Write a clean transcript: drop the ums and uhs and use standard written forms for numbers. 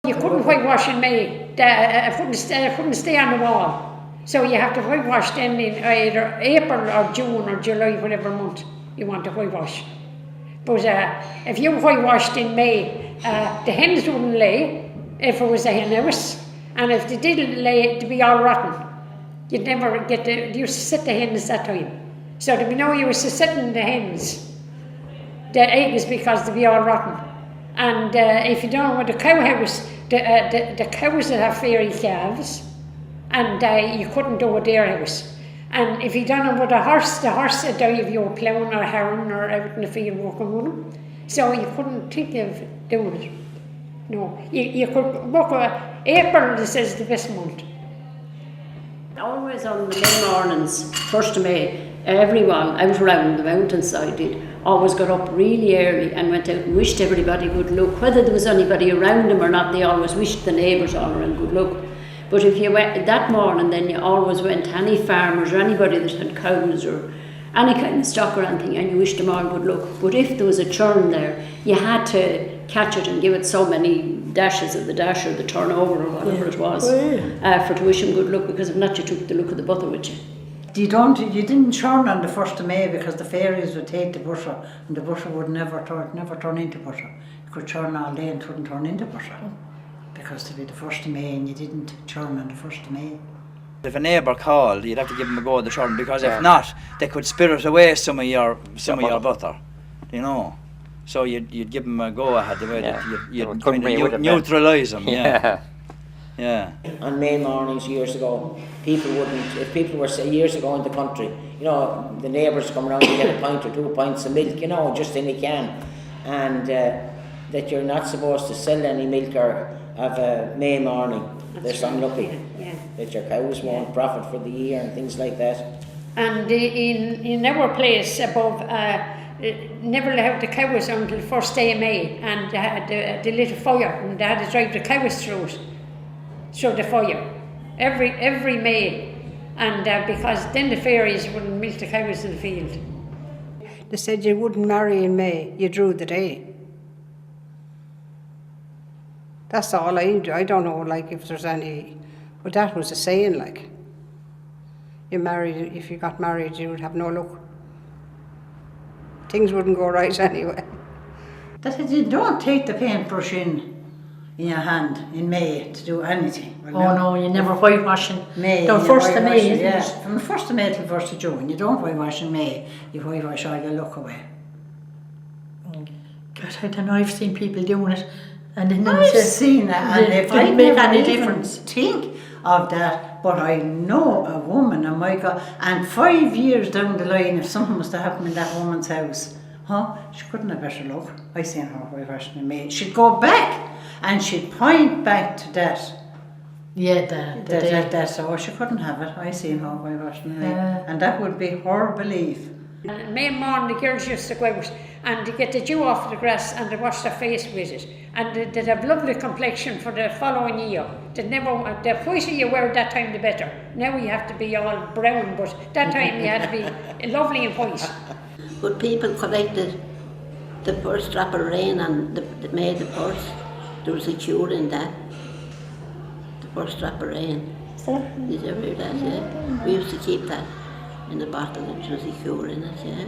You couldn't whitewash in May. It couldn't stay on the wall. So you have to whitewash then in either April or June or July, whatever month you want to whitewash. But if you whitewashed in May, the hens wouldn't lay if it was a hen house. And if they didn't lay, it'd be all rotten. You'd never get you used to sit the hens that time. So there'd be no use to sitting the hens, the eggs, because they'd be all rotten. And if you don't know what the cow house, the cows that have fairy calves, and you couldn't do a their house. And if you don't know what the horse would die if you were ploughing or harrowing or out in the field working with them. So you couldn't think of doing it. No, you could work April, this is the best month. Always on the May mornings, 1st of May, everyone out around the mountainside did always got up really early and went out and wished everybody good luck. Whether there was anybody around them or not, they always wished the neighbours all around good luck. But if you went that morning, then you always went to any farmers or anybody that had cows or any kind of stock or anything, and you wished them all good luck. But if there was a churn there, you had to catch it and give it so many dashes of the dash or the turnover or whatever it was, for to wish them good luck, because if not, you took the luck of the butter with you. You didn't churn on the 1st of May because the fairies would take the butter and the butter would never turn into butter. You could churn all day and it wouldn't turn into butter because to be the 1st of May and you didn't churn on the 1st of May. If a neighbour called, you'd have to give them a go at the churn, because if not, they could spirit away some of your butter, you know. So you'd give them a go ahead, the way that you'd kind of neutralise them. Yeah. On May mornings years ago, if people were, say, years ago in the country, you know, the neighbours come around and get a pint or 2 pints of milk, you know, just in a can, and that you're not supposed to sell any milk or have a May morning. That's unlucky. That your cows won't profit for the year and things like that. And in our place above, never allowed the cows until the 1st day of May, and they had the little fire, and they had to drive the cows through the fire every May, and because then the fairies wouldn't milk the cows in the field. They said you wouldn't marry in May, you drew the day. That's all I don't know, like, if there's any, but that was a saying, like, if you got married, you would have no luck. Things wouldn't go right anyway. That is, you don't take the paintbrush in your hand in May to do anything. Well, no, you never whitewash in May. The 1st of May, isn't yeah. it? From the 1st of May till the 1st of June. You don't whitewash in May, you whitewash all your luck away. God, I don't know, I've seen people doing it. And then I've seen it, and if I they make any even difference. think of that, but I know a woman, oh my God, and 5 years down the line, if something was to happen in that woman's house, she couldn't have better luck. I seen her whitewashing in May. She'd go back and she'd point back to that. Yeah, So she couldn't have it. I seen her whitewashing in May, and that would be her belief. And May morning the girls used to go out and they get the dew off the grass and they wash their face with it, and they'd have lovely complexion for the following year. The whiter you were that time the better. Now you have to be all brown, but that time you had to be lovely and white. But people collected the purse drop of rain and made the purse. There was a cure in that. The purse drop of rain. Did you ever hear that? Yeah. We used to keep that in the bottle, and there was a cure in it, yeah.